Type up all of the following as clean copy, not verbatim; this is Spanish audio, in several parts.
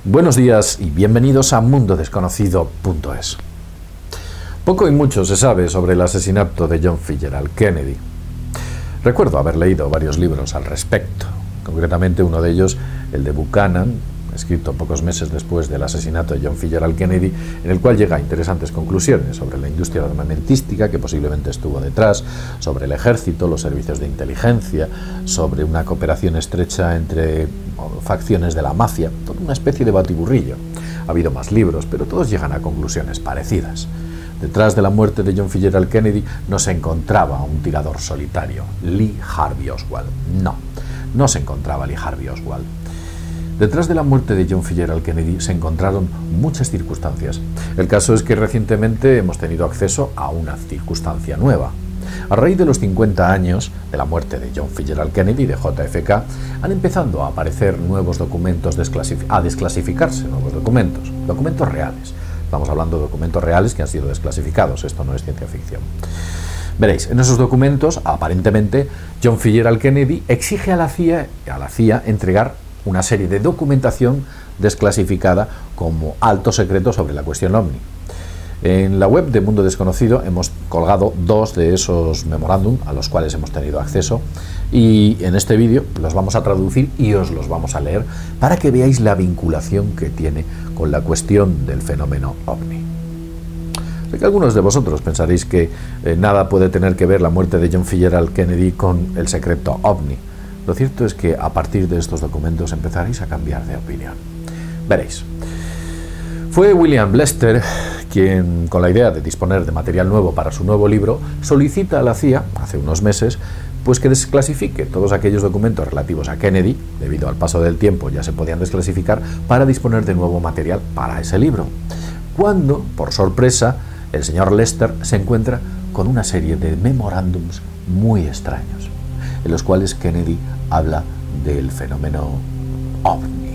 Buenos días y bienvenidos a mundodesconocido.es. Poco y mucho se sabe sobre el asesinato de John Fitzgerald Kennedy. Recuerdo haber leído varios libros al respecto, concretamente uno de ellos, el de Buchanan, escrito pocos meses después del asesinato de John Fitzgerald Kennedy, en el cual llega a interesantes conclusiones sobre la industria armamentística que posiblemente estuvo detrás, sobre el ejército, los servicios de inteligencia, sobre una cooperación estrecha entre facciones de la mafia, toda una especie de batiburrillo. Ha habido más libros, pero todos llegan a conclusiones parecidas. Detrás de la muerte de John Fitzgerald Kennedy no se encontraba un tirador solitario, Lee Harvey Oswald. No se encontraba Lee Harvey Oswald. Detrás de la muerte de John Fitzgerald Kennedy se encontraron muchas circunstancias. El caso es que recientemente hemos tenido acceso a una circunstancia nueva. A raíz de los 50 años de la muerte de John Fitzgerald Kennedy, de JFK, han empezado a aparecer nuevos documentos, a desclasificarse nuevos documentos reales. Estamos hablando de documentos reales que han sido desclasificados, esto no es ciencia ficción. Veréis, en esos documentos, aparentemente, John Fitzgerald Kennedy exige a la CIA entregar una serie de documentación desclasificada como alto secreto sobre la cuestión OVNI. En la web de Mundo Desconocido hemos colgado dos de esos memorándum a los cuales hemos tenido acceso y en este vídeo los vamos a traducir y os los vamos a leer para que veáis la vinculación que tiene con la cuestión del fenómeno OVNI. Sé que algunos de vosotros pensaréis que nada puede tener que ver la muerte de John Fitzgerald Kennedy con el secreto OVNI. Lo cierto es que a partir de estos documentos empezaréis a cambiar de opinión. Veréis. Fue William Lester quien, con la idea de disponer de material nuevo para su nuevo libro, solicita a la CIA, hace unos meses, pues que desclasifique todos aquellos documentos relativos a Kennedy, debido al paso del tiempo ya se podían desclasificar, para disponer de nuevo material para ese libro. Cuando, por sorpresa, el señor Lester se encuentra con una serie de memorándums muy extraños, en los cuales Kennedy habla del fenómeno OVNI.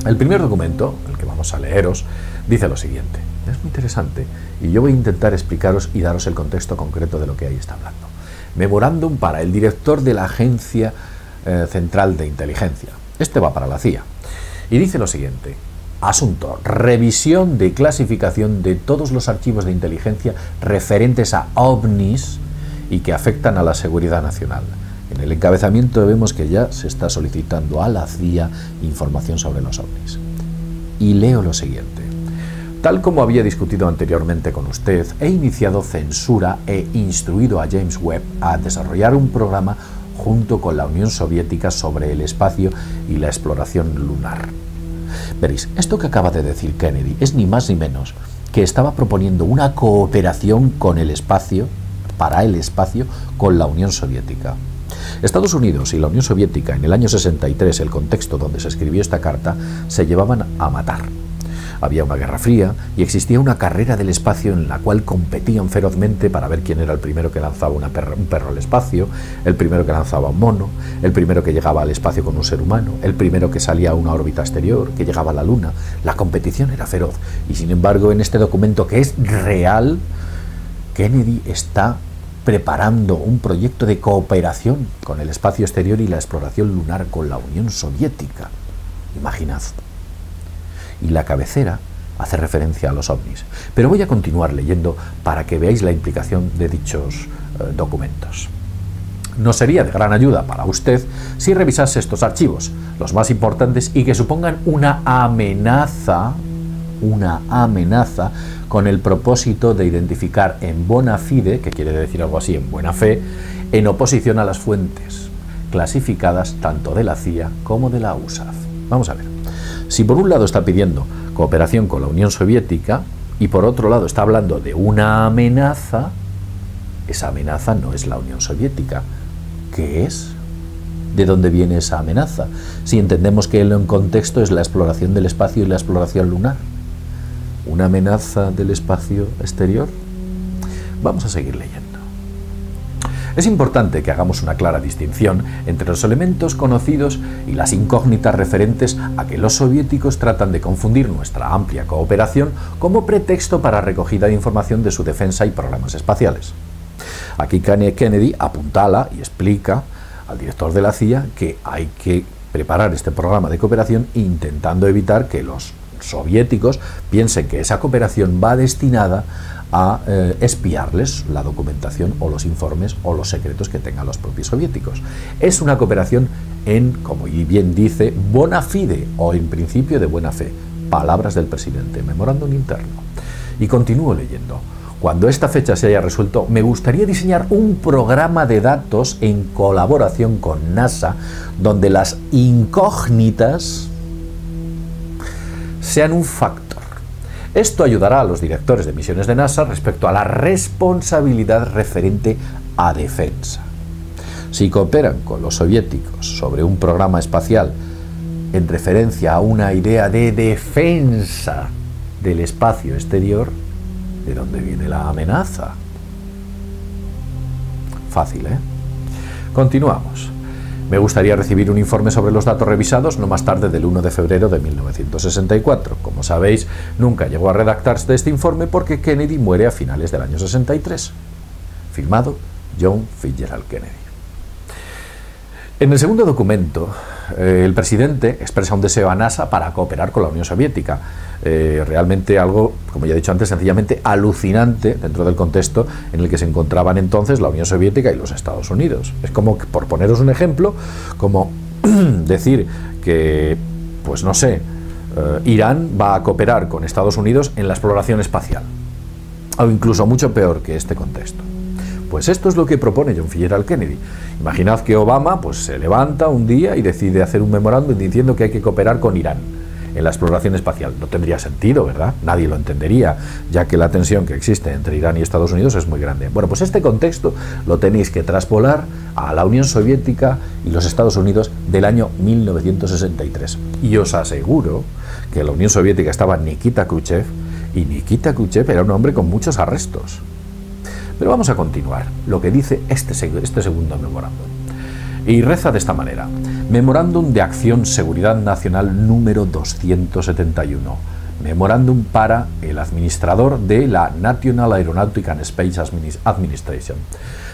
El primer documento, el que vamos a leeros, dice lo siguiente. Es muy interesante y yo voy a intentar explicaros y daros el contexto concreto de lo que ahí está hablando. Memorándum para el director de la Agencia Central de Inteligencia. Este va para la CIA. Y dice lo siguiente. Asunto: revisión de clasificación de todos los archivos de inteligencia referentes a OVNIs y que afectan a la seguridad nacional. En el encabezamiento vemos que ya se está solicitando a la CIA información sobre los OVNIs. Y leo lo siguiente. Tal como había discutido anteriormente con usted, he iniciado censura e instruido a James Webb a desarrollar un programa junto con la Unión Soviética sobre el espacio y la exploración lunar. Veréis, esto que acaba de decir Kennedy es ni más ni menos que estaba proponiendo una cooperación con el espacio, para el espacio, con la Unión Soviética. Estados Unidos y la Unión Soviética, en el año 63, el contexto donde se escribió esta carta, se llevaban a matar. Había una guerra fría y existía una carrera del espacio en la cual competían ferozmente para ver quién era el primero que lanzaba un perro al espacio, el primero que lanzaba un mono, el primero que llegaba al espacio con un ser humano, el primero que salía a una órbita exterior, que llegaba a la Luna. La competición era feroz y, sin embargo, en este documento que es real, Kennedy está preparando un proyecto de cooperación con el espacio exterior y la exploración lunar con la Unión Soviética. Imaginad. Y la cabecera hace referencia a los OVNIs. Pero voy a continuar leyendo para que veáis la implicación de dichos documentos. Nos sería de gran ayuda para usted si revisase estos archivos, los más importantes y que supongan una amenaza con el propósito de identificar en bona fide, que quiere decir algo así, en buena fe, en oposición a las fuentes clasificadas tanto de la CIA como de la USAF. Vamos a ver. Si por un lado está pidiendo cooperación con la Unión Soviética y por otro lado está hablando de una amenaza, esa amenaza no es la Unión Soviética. ¿Qué es? ¿De dónde viene esa amenaza? Si entendemos que el contexto es la exploración del espacio y la exploración lunar. ¿Una amenaza del espacio exterior? Vamos a seguir leyendo. Es importante que hagamos una clara distinción entre los elementos conocidos y las incógnitas referentes a que los soviéticos tratan de confundir nuestra amplia cooperación como pretexto para recogida de información de su defensa y programas espaciales. Aquí Kennedy apuntala y explica al director de la CIA que hay que preparar este programa de cooperación intentando evitar que los soviéticos piensen que esa cooperación va destinada a espiarles la documentación o los informes o los secretos que tengan los propios soviéticos. Es una cooperación en, como bien dice, bona fide o en principio de buena fe. Palabras del presidente, memorándum interno. Y continúo leyendo. Cuando esta fecha se haya resuelto, me gustaría diseñar un programa de datos en colaboración con NASA, donde las incógnitas sean un factor. Esto ayudará a los directores de misiones de NASA respecto a la responsabilidad referente a defensa. Si cooperan con los soviéticos sobre un programa espacial en referencia a una idea de defensa del espacio exterior, ¿de dónde viene la amenaza? Fácil, ¿eh? Continuamos. Me gustaría recibir un informe sobre los datos revisados no más tarde del 1 de febrero de 1964. Como sabéis, nunca llegó a redactarse este informe porque Kennedy muere a finales del año 63. Firmado John Fitzgerald Kennedy. En el segundo documento, el presidente expresa un deseo a NASA para cooperar con la Unión Soviética. Realmente algo, como ya he dicho antes, sencillamente alucinante dentro del contexto en el que se encontraban entonces la Unión Soviética y los Estados Unidos. Es como, por poneros un ejemplo, como decir que, pues no sé, Irán va a cooperar con Estados Unidos en la exploración espacial. O incluso mucho peor que este contexto. Pues esto es lo que propone John Fitzgerald Kennedy. Imaginad que Obama pues, se levanta un día y decide hacer un memorándum diciendo que hay que cooperar con Irán en la exploración espacial. No tendría sentido, ¿verdad? Nadie lo entendería, ya que la tensión que existe entre Irán y Estados Unidos es muy grande. Bueno, pues este contexto lo tenéis que traspolar a la Unión Soviética y los Estados Unidos del año 1963. Y os aseguro que en la Unión Soviética estaba Nikita Khrushchev, y Nikita Khrushchev era un hombre con muchos arrestos. Pero vamos a continuar lo que dice este segundo memorándum. Y reza de esta manera: Memorándum de Acción Seguridad Nacional número 271. Memorándum para el administrador de la National Aeronautic and Space Administration.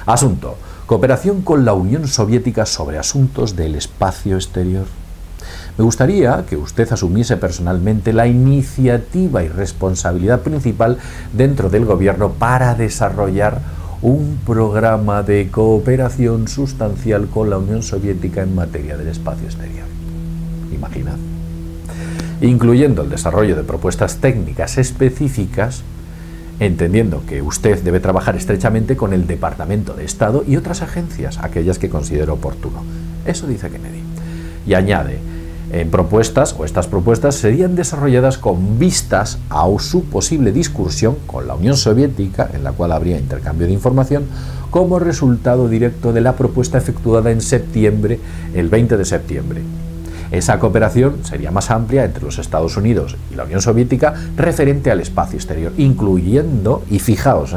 Asunto: cooperación con la Unión Soviética sobre asuntos del espacio exterior. Me gustaría que usted asumiese personalmente la iniciativa y responsabilidad principal dentro del gobierno para desarrollar un programa de cooperación sustancial con la Unión Soviética en materia del espacio exterior. Imaginad. Incluyendo el desarrollo de propuestas técnicas específicas, entendiendo que usted debe trabajar estrechamente con el Departamento de Estado y otras agencias, aquellas que considere oportuno. Eso dice Kennedy. Y añade: estas propuestas serían desarrolladas con vistas a su posible discursión con la Unión Soviética, en la cual habría intercambio de información, como resultado directo de la propuesta efectuada en septiembre, el 20 de septiembre. Esa cooperación sería más amplia entre los Estados Unidos y la Unión Soviética referente al espacio exterior, incluyendo, y fijaos,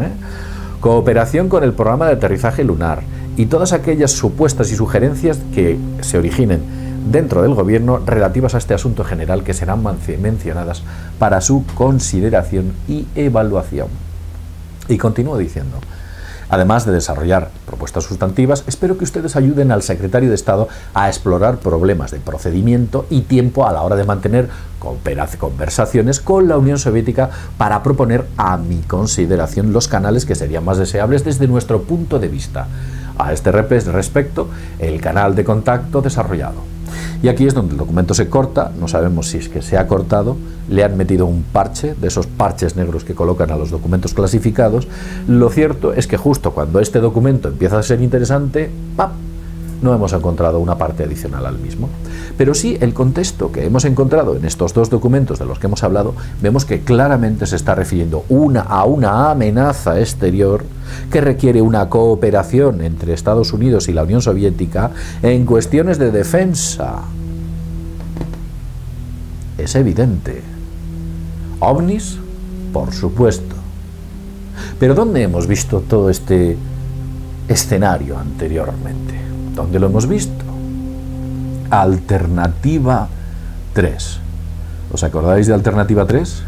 cooperación con el programa de aterrizaje lunar y todas aquellas supuestas y sugerencias que se originen dentro del gobierno relativas a este asunto general, que serán mencionadas para su consideración y evaluación. Y continúo diciendo: además de desarrollar propuestas sustantivas, espero que ustedes ayuden al secretario de Estado a explorar problemas de procedimiento y tiempo a la hora de mantener conversaciones con la Unión Soviética para proponer a mi consideración los canales que serían más deseables desde nuestro punto de vista. A este respecto, el canal de contacto desarrollado. Y aquí es donde el documento se corta, no sabemos si es que se ha cortado, le han metido un parche, de esos parches negros que colocan a los documentos clasificados. Lo cierto es que justo cuando este documento empieza a ser interesante, ¡pap!, no hemos encontrado una parte adicional al mismo. Pero sí, el contexto que hemos encontrado en estos dos documentos de los que hemos hablado, vemos que claramente se está refiriendo a una amenaza exterior que requiere una cooperación entre Estados Unidos y la Unión Soviética en cuestiones de defensa. Es evidente. OVNIs, por supuesto. Pero ¿dónde hemos visto todo este escenario anteriormente? ¿Dónde lo hemos visto? Alternativa 3. ¿Os acordáis de Alternativa 3?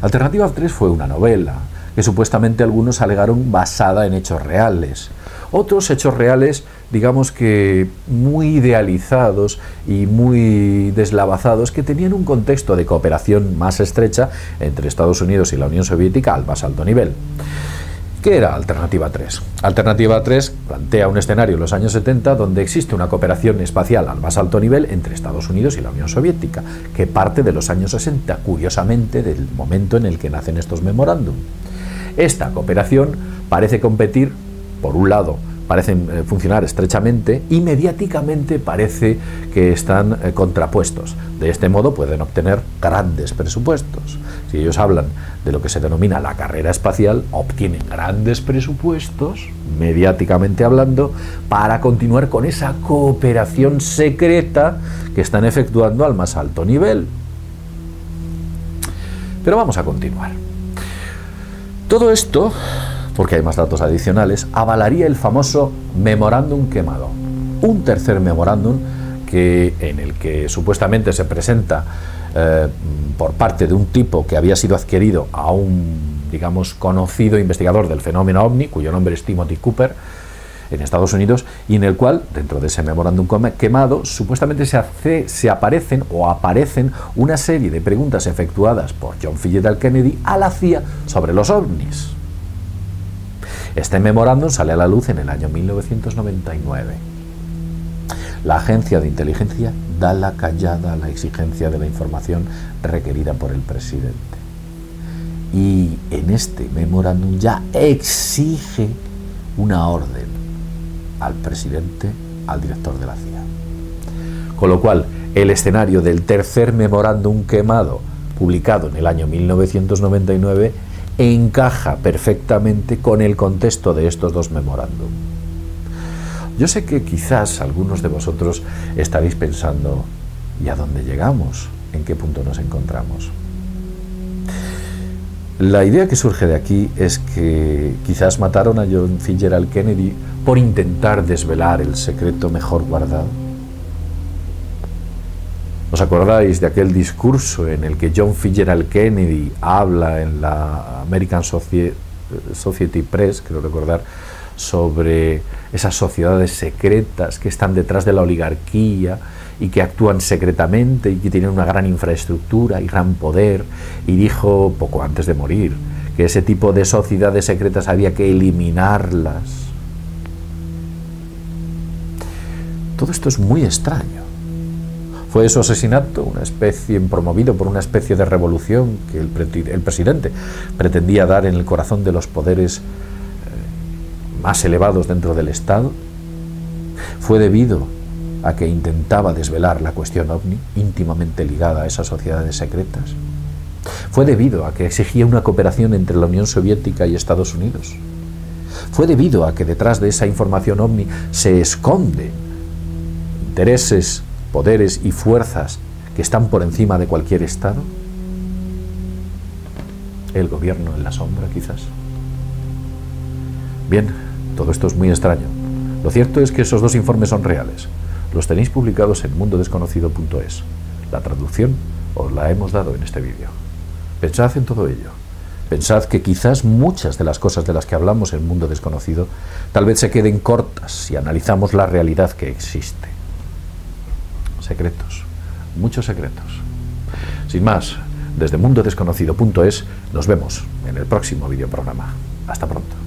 Alternativa 3 fue una novela que supuestamente algunos alegaron basada en hechos reales. Otros hechos reales digamos que muy idealizados y muy deslavazados, que tenían un contexto de cooperación más estrecha entre Estados Unidos y la Unión Soviética al más alto nivel. ¿Qué era Alternativa 3? Alternativa 3 plantea un escenario en los años 70 donde existe una cooperación espacial al más alto nivel entre Estados Unidos y la Unión Soviética, que parte de los años 60, curiosamente del momento en el que nacen estos memorándum. Esta cooperación parece competir, por un lado, parecen funcionar estrechamente y mediáticamente parece que están contrapuestos. De este modo pueden obtener grandes presupuestos. Si ellos hablan de lo que se denomina la carrera espacial, obtienen grandes presupuestos, mediáticamente hablando, para continuar con esa cooperación secreta que están efectuando al más alto nivel. Pero vamos a continuar. Todo esto, porque hay más datos adicionales, avalaría el famoso memorándum quemado. Un tercer memorándum en el que supuestamente se presenta por parte de un tipo que había sido adquirido a un, digamos, conocido investigador del fenómeno OVNI, cuyo nombre es Timothy Cooper, en Estados Unidos, y en el cual, dentro de ese memorándum quemado, supuestamente aparecen una serie de preguntas efectuadas por John F. Kennedy a la CIA sobre los OVNIs. Este memorándum sale a la luz en el año 1999. La agencia de inteligencia da la callada a la exigencia de la información requerida por el presidente. Y en este memorándum ya exige una orden al presidente, al director de la CIA. Con lo cual, el escenario del tercer memorándum quemado, publicado en el año 1999, encaja perfectamente con el contexto de estos dos memorándum. Yo sé que quizás algunos de vosotros estaréis pensando, ¿y a dónde llegamos? ¿En qué punto nos encontramos? La idea que surge de aquí es que quizás mataron a John F. Kennedy por intentar desvelar el secreto mejor guardado. ¿Os acordáis de aquel discurso en el que John F. Kennedy habla en la American Society Press, creo recordar, sobre esas sociedades secretas que están detrás de la oligarquía y que actúan secretamente y que tienen una gran infraestructura y gran poder? Y dijo, poco antes de morir, que ese tipo de sociedades secretas había que eliminarlas. Todo esto es muy extraño. ¿Fue su asesinato promovido por una especie de revolución que el presidente pretendía dar en el corazón de los poderes más elevados dentro del Estado? ¿Fue debido a que intentaba desvelar la cuestión OVNI, íntimamente ligada a esas sociedades secretas? ¿Fue debido a que exigía una cooperación entre la Unión Soviética y Estados Unidos? ¿Fue debido a que detrás de esa información OVNI se esconden intereses, poderes y fuerzas que están por encima de cualquier Estado? ¿El gobierno en la sombra, quizás? Bien, todo esto es muy extraño. Lo cierto es que esos dos informes son reales. Los tenéis publicados en mundodesconocido.es. La traducción os la hemos dado en este vídeo. Pensad en todo ello. Pensad que quizás muchas de las cosas de las que hablamos en Mundo Desconocido tal vez se queden cortas si analizamos la realidad que existe. Secretos, muchos secretos. Sin más, desde mundodesconocido.es nos vemos en el próximo videoprograma. Hasta pronto.